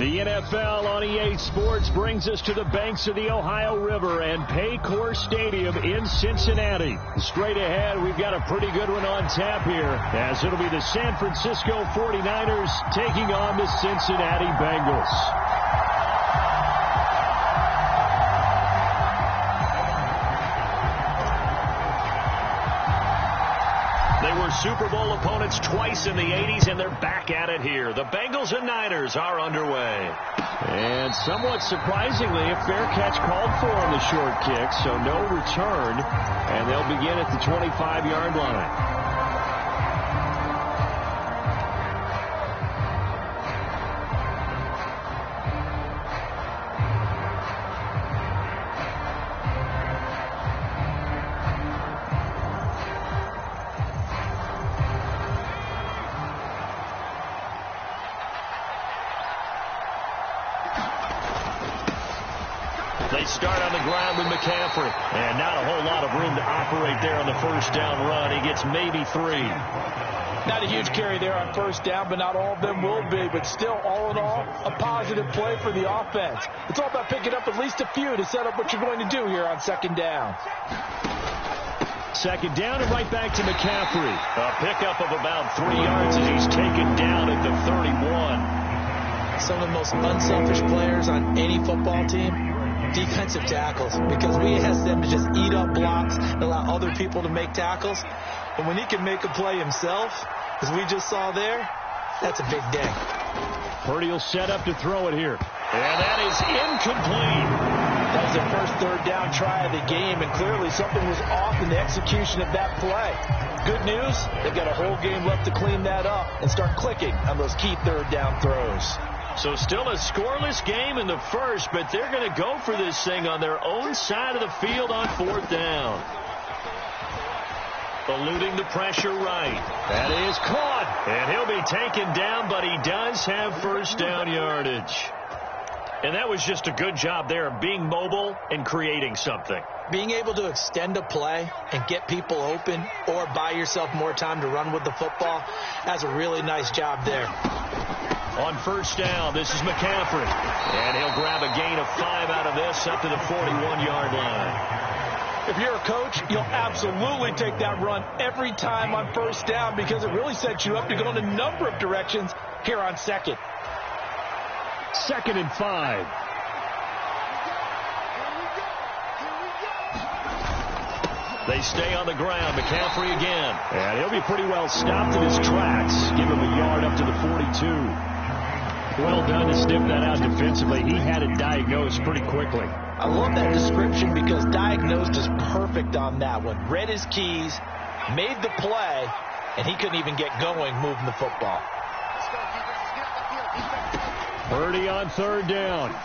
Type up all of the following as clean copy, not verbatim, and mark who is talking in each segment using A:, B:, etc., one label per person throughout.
A: The NFL on EA Sports brings us to the banks of the Ohio River and Paycor Stadium in Cincinnati. Straight ahead, we've got a pretty good one on tap here, as it'll be the San Francisco 49ers taking on the Cincinnati Bengals. They were Super Bowl opponents twice in the 80s, and they're back at it here. The Bengals and Niners are underway. And somewhat surprisingly, a fair catch called for on the short kick, so no return, and they'll begin at the 25-yard line. They start on the ground with McCaffrey. And not a whole lot of room to operate there on the first down run. He gets maybe 3.
B: Not a huge carry there on first down, but not all of them will be. But still, all in all, a positive play for the offense. It's all about picking up at least a few to set up what you're going to do here on second down.
A: Second down and right back to McCaffrey. A pickup of about 3 yards as he's taken down at the 31.
C: Some of the most unselfish players on any football team, defensive tackles, because we ask them to just eat up blocks and allow other people to make tackles. But when he can make a play himself, as we just saw there, that's a big day.
A: Purdy will set up to throw it here. And that is incomplete.
B: That was their first third down try of the game, and clearly something was off in the execution of that play. Good news, they've got a whole game left to clean that up and start clicking on those key third down throws.
A: So still a scoreless game in the first, but they're going to go for this thing on their own side of the field on fourth down. Eluding the pressure right. That is caught. And he'll be taken down, but he does have first down yardage. And that was just a good job there of being mobile and creating something.
C: Being able to extend a play and get people open or buy yourself more time to run with the football, that's a really nice job there.
A: On first down, this is McCaffrey. And he'll grab a gain of 5 out of this up to the 41-yard line.
B: If you're a coach, you'll absolutely take that run every time on first down because it really sets you up to go in a number of directions here on second.
A: 2nd and 5. They stay on the ground. McCaffrey again. And he'll be pretty well stopped in his tracks. Give him a yard up to the 42. Well done to sniff that out defensively. He had it diagnosed pretty quickly.
B: I love that description because diagnosed is perfect on that one. Read his keys, made the play, and he couldn't even get going moving the football.
A: Purdy on third down.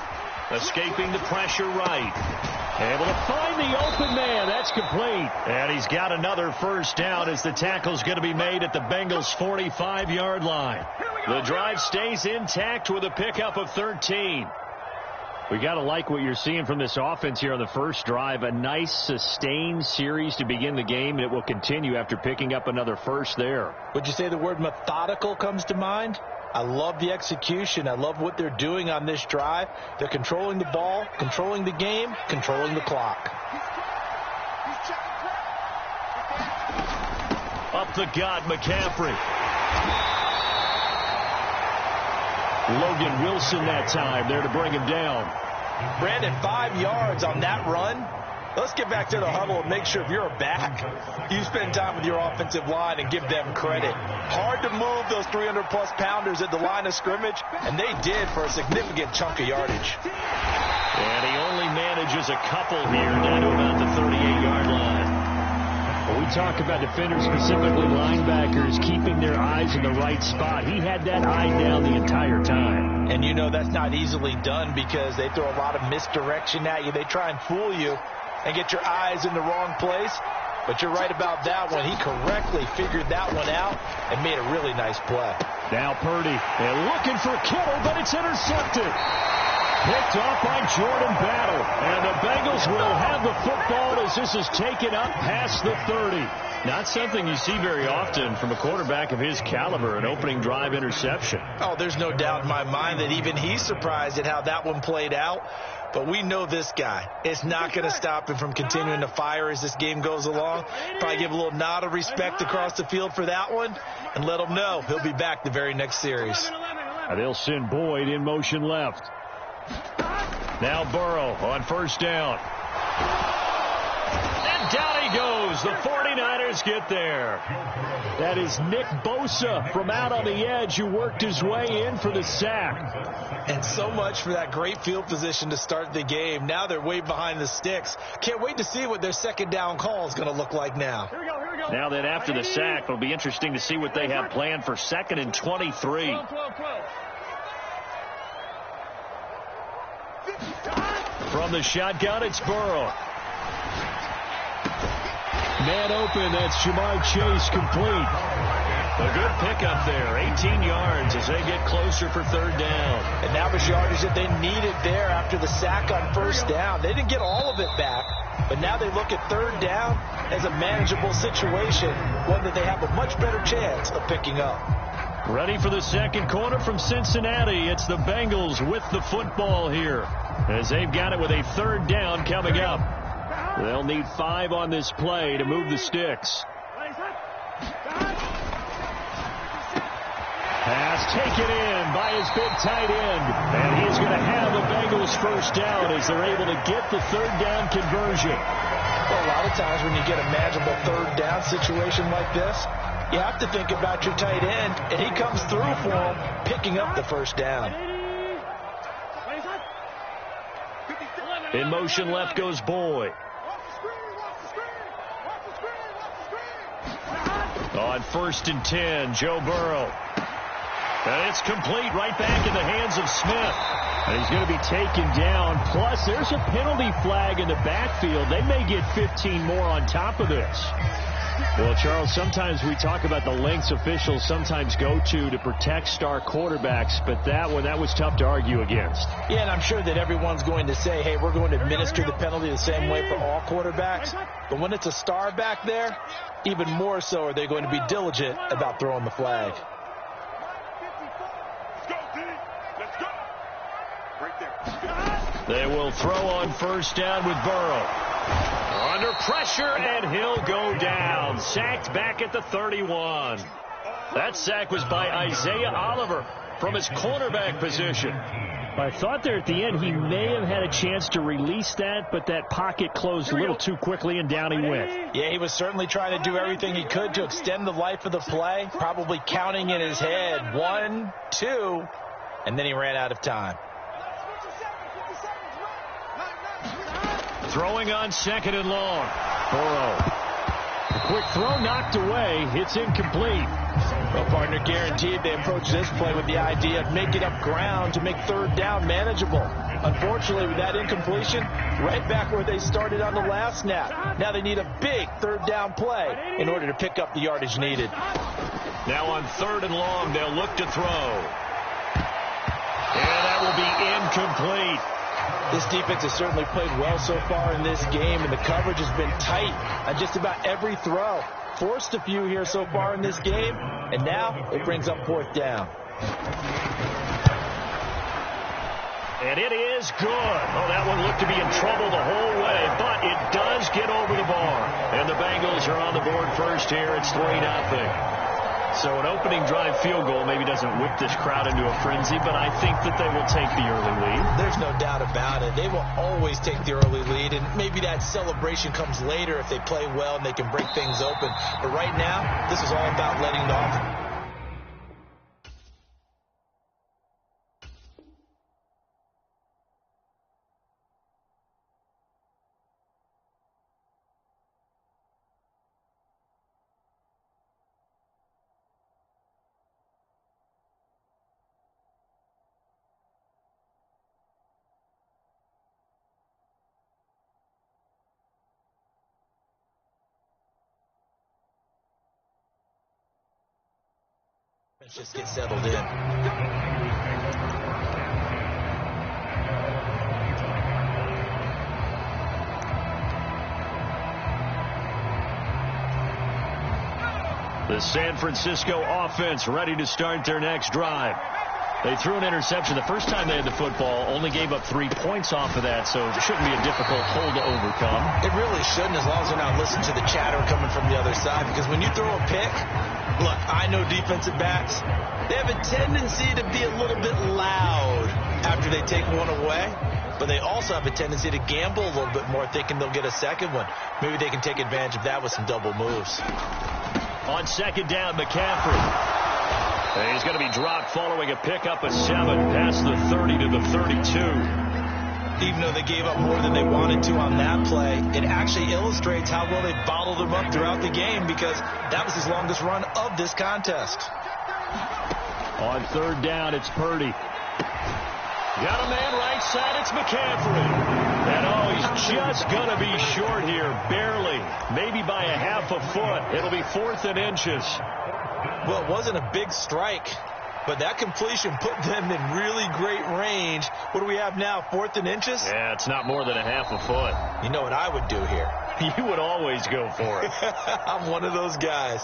A: Escaping the pressure right. Able to find the open man. That's complete. And he's got another first down as the tackle's going to be made at the Bengals' 45-yard line. The drive stays intact with a pickup of 13. We got to like what you're seeing from this offense here on the first drive. A nice sustained series to begin the game, and it will continue after picking up another first there.
B: Would you say the word methodical comes to mind? I love the execution. I love what they're doing on this drive. They're controlling the ball, controlling the game, controlling the clock.
A: Up the gut, McCaffrey. Logan Wilson that time there to bring him down.
B: Brandon, 5 yards on that run. Let's get back to the huddle and make sure if you're a back, you spend time with your offensive line and give them credit. Hard to move those 300-plus pounders at the line of scrimmage, and they did for a significant chunk of yardage.
A: And he only manages a couple here down to about the 38-yard line. When we talk about defenders, specifically linebackers, keeping their eyes in the right spot, he had that eye down the entire time.
B: And you know that's not easily done because they throw a lot of misdirection at you. They try and fool you and get your eyes in the wrong place. But you're right about that one. He correctly figured that one out and made a really nice play.
A: Now Purdy, and looking for Kittle, but it's intercepted. Picked off by Jordan Battle. And the Bengals will have the football as this is taken up past the 30. Not something you see very often from a quarterback of his caliber, an opening drive interception.
C: Oh, there's no doubt in my mind that even he's surprised at how that one played out. But we know this guy. It's not going to stop him from continuing to fire as this game goes along. Probably give a little nod of respect across the field for that one and let him know he'll be back the very next series.
A: They'll send Boyd in motion left. Now Burrow on first down. And down he goes. The 49ers get there. That is Nick Bosa from out on the edge who worked his way in for the sack.
C: And so much for that great field position to start the game. Now they're way behind the sticks. Can't wait to see what their second down call is going to look like now.
A: Here we go. Now that after the sack, it'll be interesting to see what they have planned for 2nd and 23. From the shotgun, it's Burrow. Man open, that's Jamar Chase complete. A good pickup there, 18 yards as they get closer for 3rd down.
C: And that was yardage that they needed there after the sack on 1st down. They didn't get all of it back, but now they look at 3rd down as a manageable situation, one that they have a much better chance of picking up.
A: Ready for the second quarter from Cincinnati. It's the Bengals with the football here as they've got it with a 3rd down coming up. They'll need 5 on this play to move the sticks. Pass taken in by his big tight end. And he's going to have the Bengals 1st down as they're able to get the 3rd down conversion.
C: Well, a lot of times when you get a manageable 3rd down situation like this, you have to think about your tight end, and he comes through for him, picking up the 1st down.
A: In motion left goes Boyd. On 1st and 10, Joe Burrow. And it's complete right back in the hands of Smith. And he's going to be taken down. Plus, there's a penalty flag in the backfield. They may get 15 more on top of this. Well, Charles, sometimes we talk about the lengths officials sometimes go to protect star quarterbacks, but that was tough to argue against.
C: Yeah, and I'm sure that everyone's going to say, hey, we're going to administer the penalty the same way for all quarterbacks. But when it's a star back there, even more so are they going to be diligent about throwing the flag.
A: They will throw on 1st down with Burrow. Under pressure, and he'll go down. Sacked back at the 31. That sack was by Isaiah Oliver from his cornerback position. I thought there at the end he may have had a chance to release that, but that pocket closed a little too quickly, and down he went.
C: Yeah, he was certainly trying to do everything he could to extend the life of the play, probably counting in his head 1, 2, and then he ran out of time.
A: Throwing on 2nd and long. Burrow. A quick throw knocked away. It's incomplete.
C: Well, partner, guaranteed they approach this play with the idea of making up ground to make 3rd down manageable. Unfortunately, with that incompletion, right back where they started on the last snap. Now they need a big 3rd down play in order to pick up the yardage needed.
A: Now on 3rd and long, they'll look to throw. And that will be incomplete.
C: This defense has certainly played well so far in this game, and the coverage has been tight on just about every throw. Forced a few here so far in this game, and now it brings up 4th down.
A: And it is good. Oh, that one looked to be in trouble the whole way, but it does get over the bar. And the Bengals are on the board first here. It's 3-0. So an opening drive field goal maybe doesn't whip this crowd into a frenzy, but I think that they will take the early lead.
C: There's no doubt about it. They will always take the early lead, and maybe that celebration comes later if they play well and they can break things open. But right now, this is all about letting it off. Let's just get settled in.
A: The San Francisco offense ready to start their next drive. They threw an interception the first time they had the football, only gave up 3 points off of that, so it shouldn't be a difficult hole to overcome.
C: It really shouldn't, as long as they're not listening to the chatter coming from the other side, because when you throw a pick, look, I know defensive backs, they have a tendency to be a little bit loud after they take one away, but they also have a tendency to gamble a little bit more, thinking they'll get a second one. Maybe they can take advantage of that with some double moves.
A: On second down, McCaffrey. And he's going to be dropped following a pickup of 7 past the 30 to the 32.
C: Even though they gave up more than they wanted to on that play, it actually illustrates how well they bottled them up throughout the game, because that was his longest run of this contest.
A: On third down, it's Purdy. Got a man right side, it's McCaffrey. And he's just going to be short here, barely. Maybe by a half a foot. It'll be 4th and inches.
C: Well, it wasn't a big strike, but that completion put them in really great range. What do we have now, 4th and inches?
A: Yeah, it's not more than a half a foot.
C: You know what I would do here?
A: You would always go for it.
C: I'm one of those guys.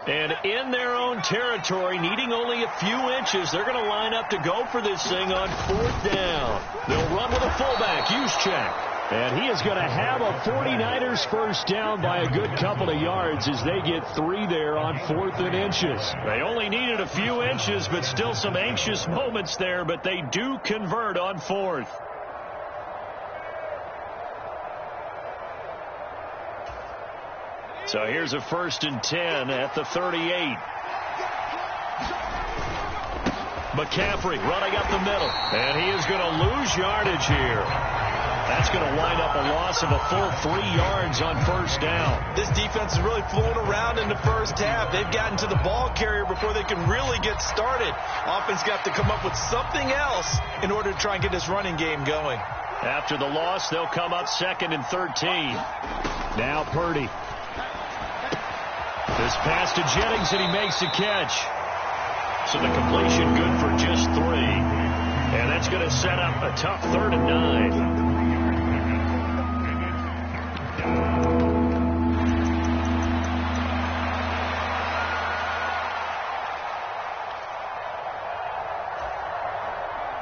A: And in their own territory, needing only a few inches, they're going to line up to go for this thing on 4th down. They'll run with a fullback, Juszczyk. And he is going to have a 49ers first down by a good couple of yards as they get 3 there on 4th and inches. They only needed a few inches, but still some anxious moments there, but they do convert on 4th. So here's a 1st and 10 at the 38. McCaffrey running up the middle. And he is going to lose yardage here. That's going to wind up a loss of a full 3 yards on 1st down.
C: This defense is really flown around in the first half. They've gotten to the ball carrier before they can really get started. Offense got to come up with something else in order to try and get this running game going.
A: After the loss, they'll come up 2nd and 13. Now Purdy. This pass to Jennings, and he makes the catch. So the completion good for just 3. And that's going to set up a tough 3rd and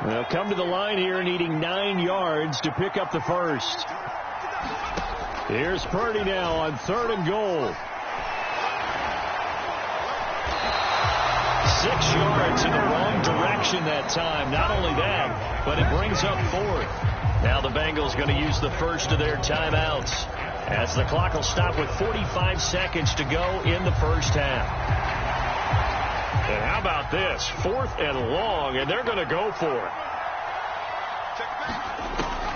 A: 9. They'll come to the line here needing 9 yards to pick up the first. Here's Purdy now on 3rd and goal. 6 yards in the wrong direction that time. Not only that, but it brings up 4th. Now the Bengals going to use the first of their timeouts, as the clock will stop with 45 seconds to go in the first half. And how about this? 4th and long, and they're going to go for it.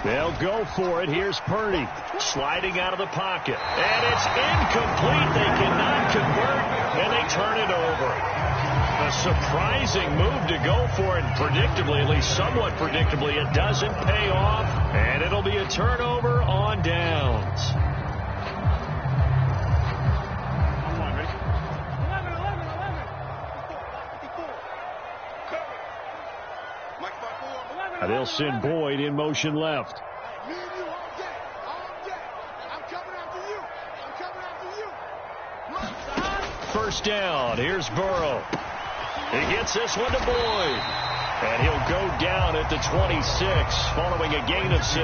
A: They'll go for it. Here's Purdy sliding out of the pocket. And it's incomplete. They cannot convert, and they turn it over. A surprising move to go for it, and predictably, at least somewhat predictably, it doesn't pay off, and it'll be a turnover on downs. They'll send Boyd in motion left. First down. Here's Burrow. He gets this one to Boyd. And he'll go down at the 26 following a gain of 6.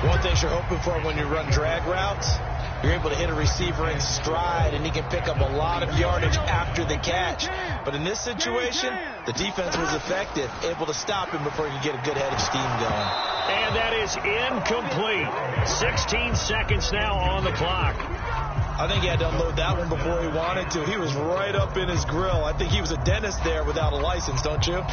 C: One thing you're hoping for when you run drag routes, you're able to hit a receiver in stride, and he can pick up a lot of yardage after the catch. But in this situation, the defense was effective, able to stop him before he could get a good head of steam going.
A: And that is incomplete. 16 seconds now on the clock.
C: I think he had to unload that one before he wanted to. He was right up in his grill. I think he was a dentist there without a license, don't you?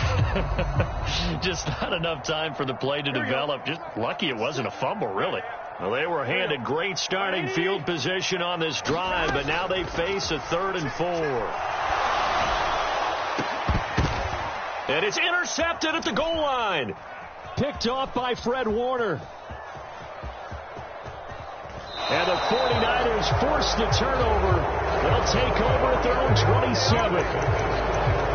A: Just not enough time for the play to develop. Just lucky it wasn't a fumble, really. Well, they were handed great starting field position on this drive, but now they face a 3rd and 4. And it's intercepted at the goal line. Picked off by Fred Warner. And the 49ers force the turnover. They'll take over at their own 27.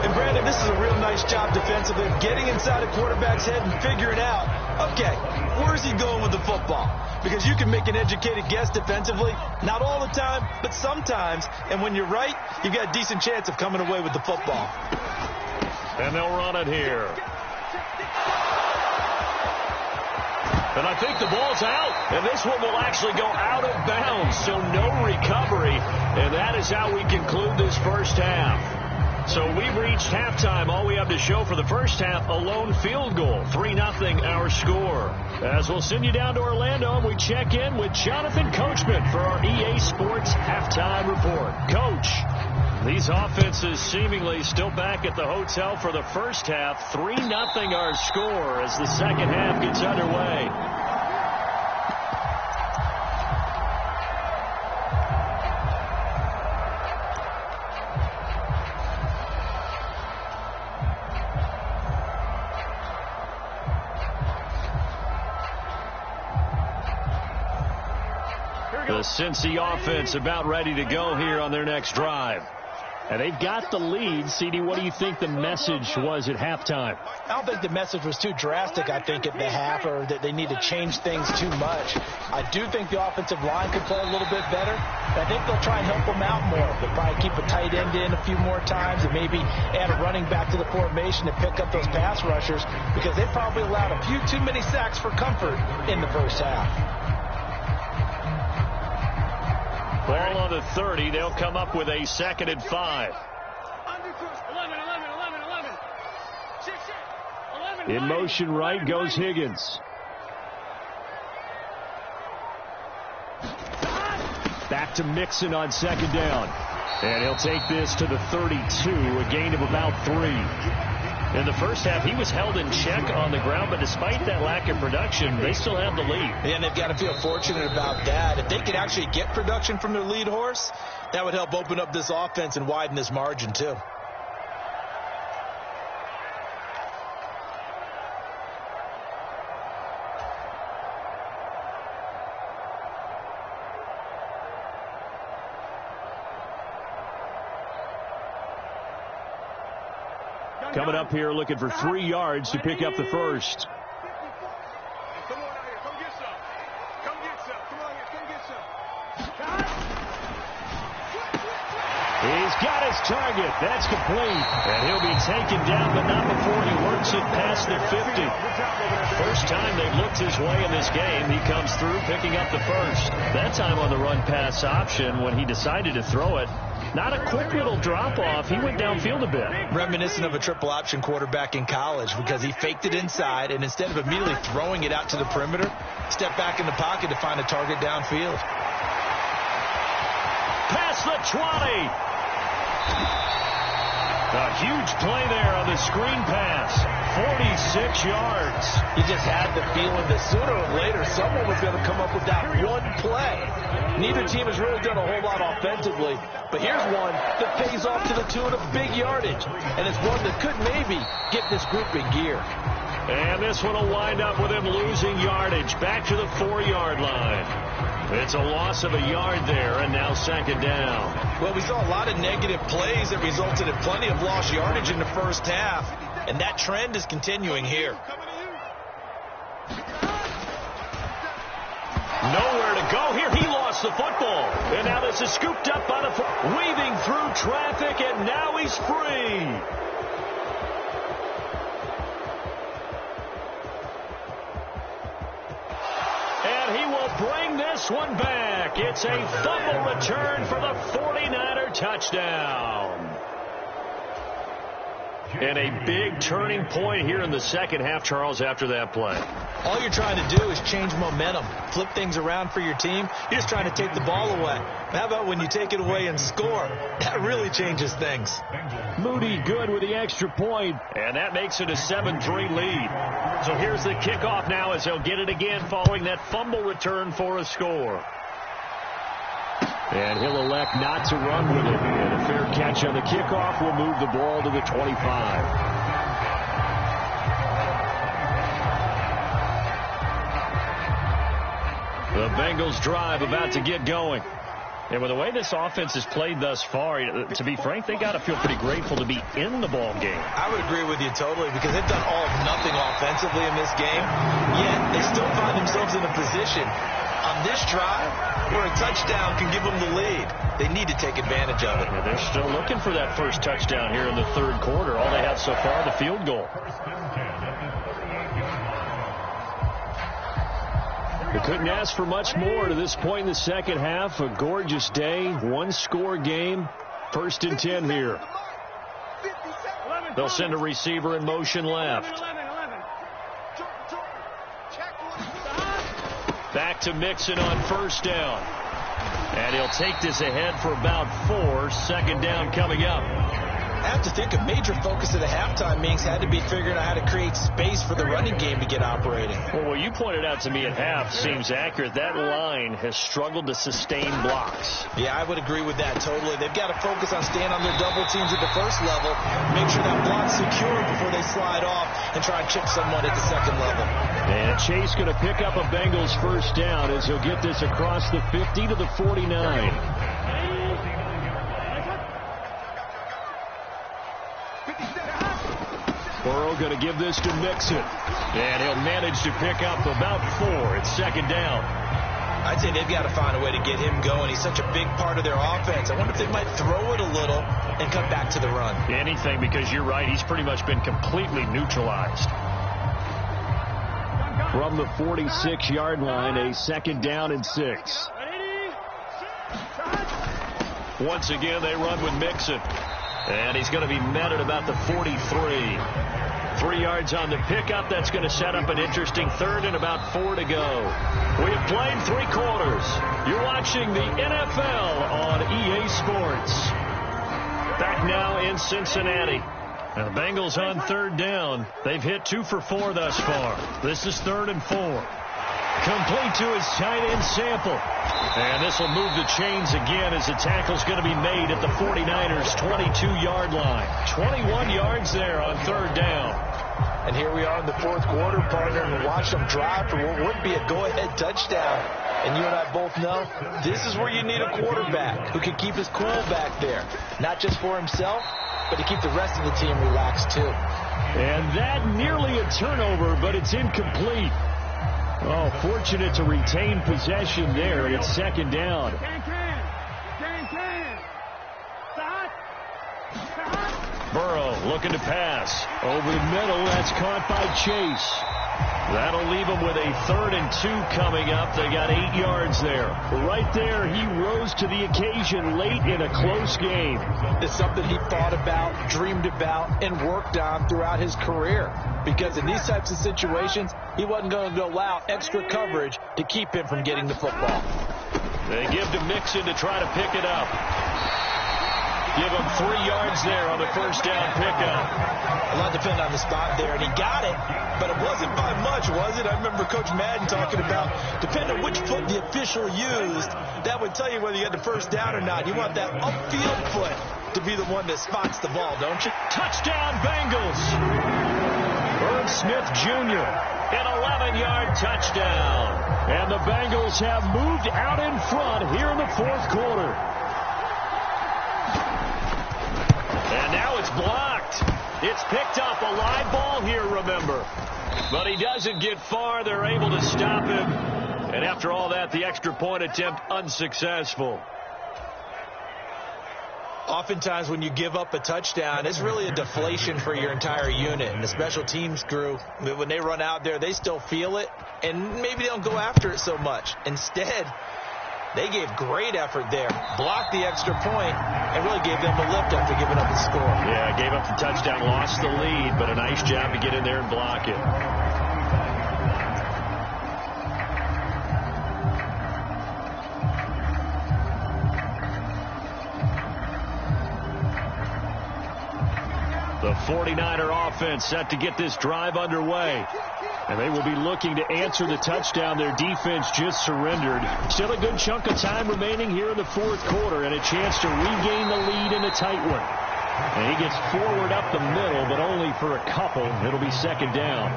C: And Brandon, this is a real nice job defensively of getting inside a quarterback's head and figuring out, okay, where's he going with the football? Because you can make an educated guess defensively, not all the time, but sometimes. And when you're right, you've got a decent chance of coming away with the football.
A: And they'll run it here. And I think the ball's out. And this one will actually go out of bounds, so no recovery. And that is how we conclude this first half. So we've reached halftime. All we have to show for the first half, a lone field goal. 3-0 our score. As we'll send you down to Orlando, and we check in with Jonathan Coachman for our EA Sports Halftime Report. Coach, these offenses seemingly still back at the hotel for the first half. 3-0 our score as the second half gets underway. The Cincy offense about ready to go here on their next drive. And they've got the lead. CD, what do you think the message was at halftime?
C: I don't think the message was too drastic, I think, at the half, or that they need to change things too much. I do think the offensive line could play a little bit better. I think they'll try and help them out more. They'll probably keep a tight end in a few more times and maybe add a running back to the formation to pick up those pass rushers, because they probably allowed a few too many sacks for comfort in the first half.
A: Ball on the 30. They'll come up with a 2nd and 5. In motion right goes Higgins. Back to Mixon on 2nd down. And he'll take this to the 32, a gain of about 3. In the first half, he was held in check on the ground, but despite that lack of production, they still have the lead.
C: And they've got to feel fortunate about that. If they could actually get production from their lead horse, that would help open up this offense and widen this margin, too.
A: Coming up here looking for 3 yards to pick up the first.
D: Come on out here. Come get some. Come get some. Come on here. Come get some.
A: He's got his target. That's complete. And he'll be taken down, but not before he works it past the 50. First time they've looked his way in this game. He comes through picking up the first. That time on the run-pass option when he decided to throw it. Not a quick little drop-off. He went downfield a bit.
C: Reminiscent of a triple option quarterback in college, because he faked it inside, and instead of immediately throwing it out to the perimeter, stepped back in the pocket to find a target downfield.
A: Past the 20. A huge play there on the screen pass. 46 yards.
C: You just had the feeling that sooner or later someone was going to come up with that one play. Neither team has really done a whole lot offensively, but here's one that pays off to the tune of big yardage, and it's one that could maybe get this group in gear.
A: And this one will wind up with him losing yardage back to the 4-yard line. It's a loss of a yard there, and now 2nd down.
C: Well, we saw a lot of negative plays that resulted in plenty of lost yardage in the first half, and that trend is continuing here.
A: Nowhere to go here. He lost the football. And now this is scooped up by the weaving through traffic, and now he's free. And he will bring this one back. It's a fumble return for the 49er touchdown. And a big turning point here in the second half, Charles, after that play.
C: All you're trying to do is change momentum, flip things around for your team. You're just trying to take the ball away. How about when you take it away and score? That really changes things.
A: Moody good with the extra point, and that makes it a 7-3 lead. So here's the kickoff now as they'll get it again following that fumble return for a score. And he'll elect not to run with it. And a fair catch on the kickoff will move the ball to the 25. The Bengals drive about to get going. And with the way this offense has played thus far, to be frank, they got to feel pretty grateful to be in the ball game.
C: I would agree with you totally, because they've done all of nothing offensively in this game, yet they still find themselves in a position on this drive where a touchdown can give them the lead. They need to take advantage of it.
A: Yeah, they're still looking for that first touchdown here in the third quarter. All they have so far, the field goal. We couldn't ask for much more to this point in the second half. A gorgeous day, one-score game. 1st and 10 here. They'll send a receiver in motion left. Back to Mixon on 1st down. And he'll take this ahead for about 4. 2nd down coming up.
C: I have to think a major focus of the halftime meetings had to be figuring out how to create space for the running game to get operating.
A: Well, what you pointed out to me at half seems accurate. That line has struggled to sustain blocks.
C: Yeah, I would agree with that totally. They've got to focus on staying on their double teams at the first level, make sure that block's secure before they slide off and try and chip someone at the second level.
A: And Chase going to pick up a Bengals 1st down as he'll get this across the 50 to the 49. Burrow going to give this to Mixon. And he'll manage to pick up about 4. It's 2nd down.
C: I'd say they've got to find a way to get him going. He's such a big part of their offense. I wonder if they might throw it a little and come back to the run.
A: Anything, because you're right. He's pretty much been completely neutralized. From the 46-yard line, a 2nd down and 6. Once again, they run with Mixon. And he's going to be met at about the 43. 3 yards on the pickup. That's going to set up an interesting 3rd and about 4 to go. We have played 3 quarters. You're watching the NFL on EA Sports. Back now in Cincinnati. Now the Bengals on 3rd down. They've hit 2 for 4 thus far. This is 3rd and 4. Complete to his tight end Sample. And this will move the chains again as the tackle's going to be made at the 49ers' 22-yard line. 21 yards there on 3rd down.
C: And here we are in the 4th quarter, partner, and watch them drive for what would be a go-ahead touchdown. And you and I both know this is where you need a quarterback who can keep his cool back there. Not just for himself, but to keep the rest of the team relaxed too.
A: And that nearly a turnover, but it's incomplete. Oh, fortunate to retain possession there, and it's 2nd down. Burrow looking to pass. Over the middle, that's caught by Chase. That'll leave him with a 3rd and 2 coming up. They got 8 yards there. Right there, he rose to the occasion late in a close game.
C: It's something he thought about, dreamed about, and worked on throughout his career. Because in these types of situations, he wasn't going to allow extra coverage to keep him from getting the football.
A: They give to Mixon to try to pick it up. Give him 3 yards there on the 1st down pickup.
C: A lot depended on the spot there, and he got it, but it wasn't by much, was it? I remember Coach Madden talking about, depending on which foot the official used, that would tell you whether you had the 1st down or not. You want that upfield foot to be the one that spots the ball, don't you?
A: Touchdown, Bengals! Herb Smith Jr., an 11-yard touchdown. And the Bengals have moved out in front here in the 4th quarter. And now it's blocked. It's picked up, a live ball here, remember. But he doesn't get far. They're able to stop him. And after all that, the extra point attempt unsuccessful.
C: Oftentimes when you give up a touchdown, it's really a deflation for your entire unit. And the special teams crew, when they run out there, they still feel it. And maybe they don't go after it so much. Instead, they gave great effort there, blocked the extra point, and really gave them a lift after giving up the score.
A: Yeah, gave up the touchdown, lost the lead, but a nice job to get in there and block it. The 49er offense set to get this drive underway. And they will be looking to answer the touchdown their defense just surrendered. Still a good chunk of time remaining here in the 4th quarter and a chance to regain the lead in a tight one. And he gets forward up the middle, but only for a couple. It'll be 2nd down.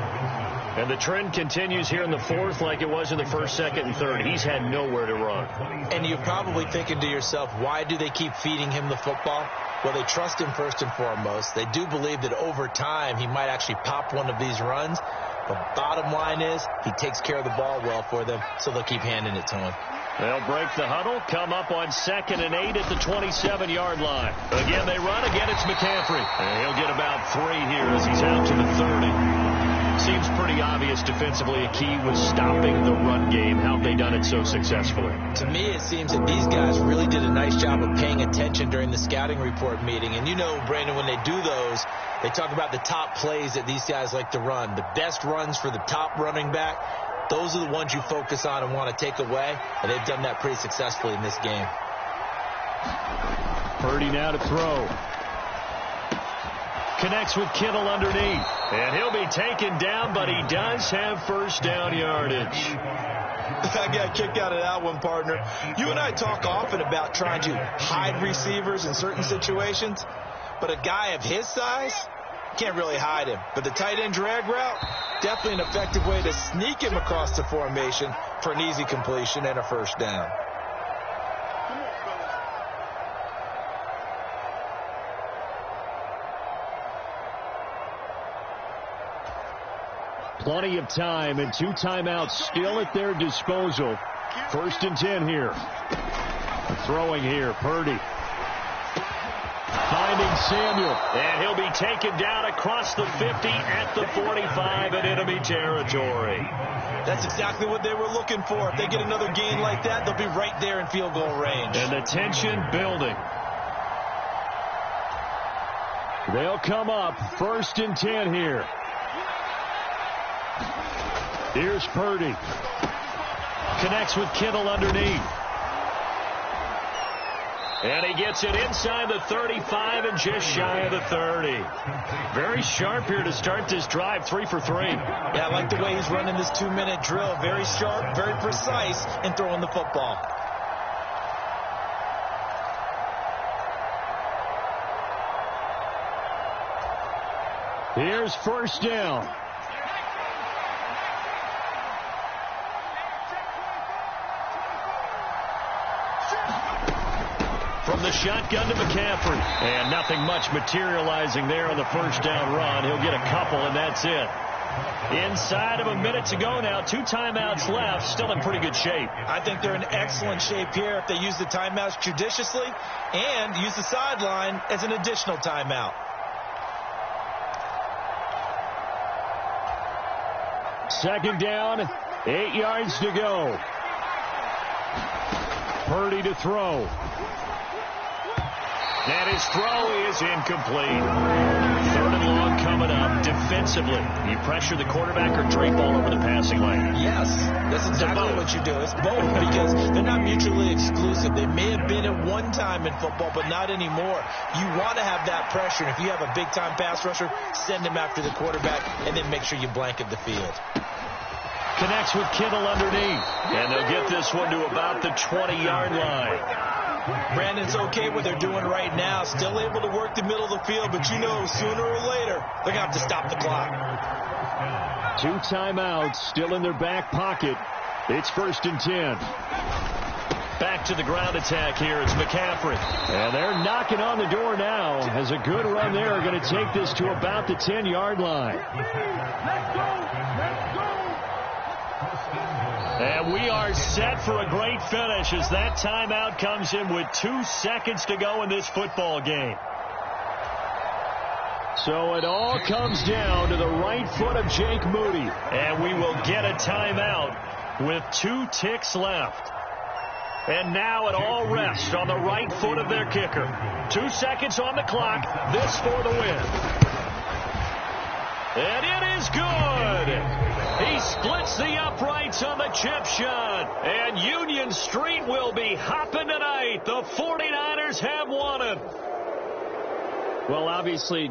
A: And the trend continues here in the fourth like it was in the first, second, and third. He's had nowhere to run.
C: And you're probably thinking to yourself, why do they keep feeding him the football? Well, they trust him first and foremost. They do believe that over time he might actually pop one of these runs. But bottom line is he takes care of the ball well for them, so they'll keep handing it to him.
A: They'll break the huddle, come up on 2nd and 8 at the 27-yard line. Again, they run. Again, it's McCaffrey. And he'll get about 3 here as he's out to the 30. Seems pretty obvious defensively a key was stopping the run game. How have they done it so successfully?
C: To me, it seems that these guys really did a nice job of paying attention during the scouting report meeting. And you know, Brandon, when they do those, they talk about the top plays that these guys like to run. The best runs for the top running back, those are the ones you focus on and want to take away. And they've done that pretty successfully in this game.
A: Purdy now to throw. Connects with Kittle underneath. And he'll be taken down, but he does have first down yardage.
C: I got kicked out of that one, partner. You and I talk often about trying to hide receivers in certain situations, but a guy of his size can't really hide him. But the tight end drag route, definitely an effective way to sneak him across the formation for an easy completion and a first down.
A: Plenty of time and 2 timeouts still at their disposal. 1st and 10 here. Throwing here, Purdy. Finding Samuel. And he'll be taken down across the 50 at the 45 in enemy territory.
C: That's exactly what they were looking for. If they get another gain like that, they'll be right there in field goal range.
A: And the tension building. They'll come up 1st and 10 here. Here's Purdy. Connects with Kittle underneath. And he gets it inside the 35 and just shy of the 30. Very sharp here to start this drive, 3 for 3.
C: Yeah, I like the way he's running this 2-minute drill. Very sharp, very precise in throwing the football.
A: Here's first down. From the shotgun to McCaffrey. And nothing much materializing there on the first down run. He'll get a couple, and that's it. Inside of a minute to go now. 2 timeouts left. Still in pretty good shape.
C: I think they're in excellent shape here if they use the timeouts judiciously and use the sideline as an additional timeout.
A: Second down, 8 yards to go. Purdy to throw. And his throw is incomplete. 3rd and long coming up. Defensively, you pressure the quarterback or drape all over the passing lane?
C: Yes, that's exactly what you do. It's both because they're not mutually exclusive. They may have been at one time in football, but not anymore. You want to have that pressure. If you have a big-time pass rusher, send him after the quarterback, and then make sure you blanket the field.
A: Connects with Kittle underneath. And they'll get this one to about the 20-yard line.
C: Brandon's okay what they're doing right now. Still able to work the middle of the field, but you know sooner or later they're going to have to stop the clock.
A: 2 timeouts still in their back pocket. It's 1st and 10. Back to the ground attack here. It's McCaffrey. And they're knocking on the door now. Has a good run there. Going to take this to about the 10-yard line.
D: Let's go!
A: And we are set for a great finish as that timeout comes in with 2 seconds to go in this football game. So it all comes down to the right foot of Jake Moody. And we will get a timeout with 2 ticks left. And now it all rests on the right foot of their kicker. 2 seconds on the clock. This for the win. And it is good. He splits the uprights on the chip shot. And Union Street will be hopping tonight. The 49ers have won it. Well, obviously...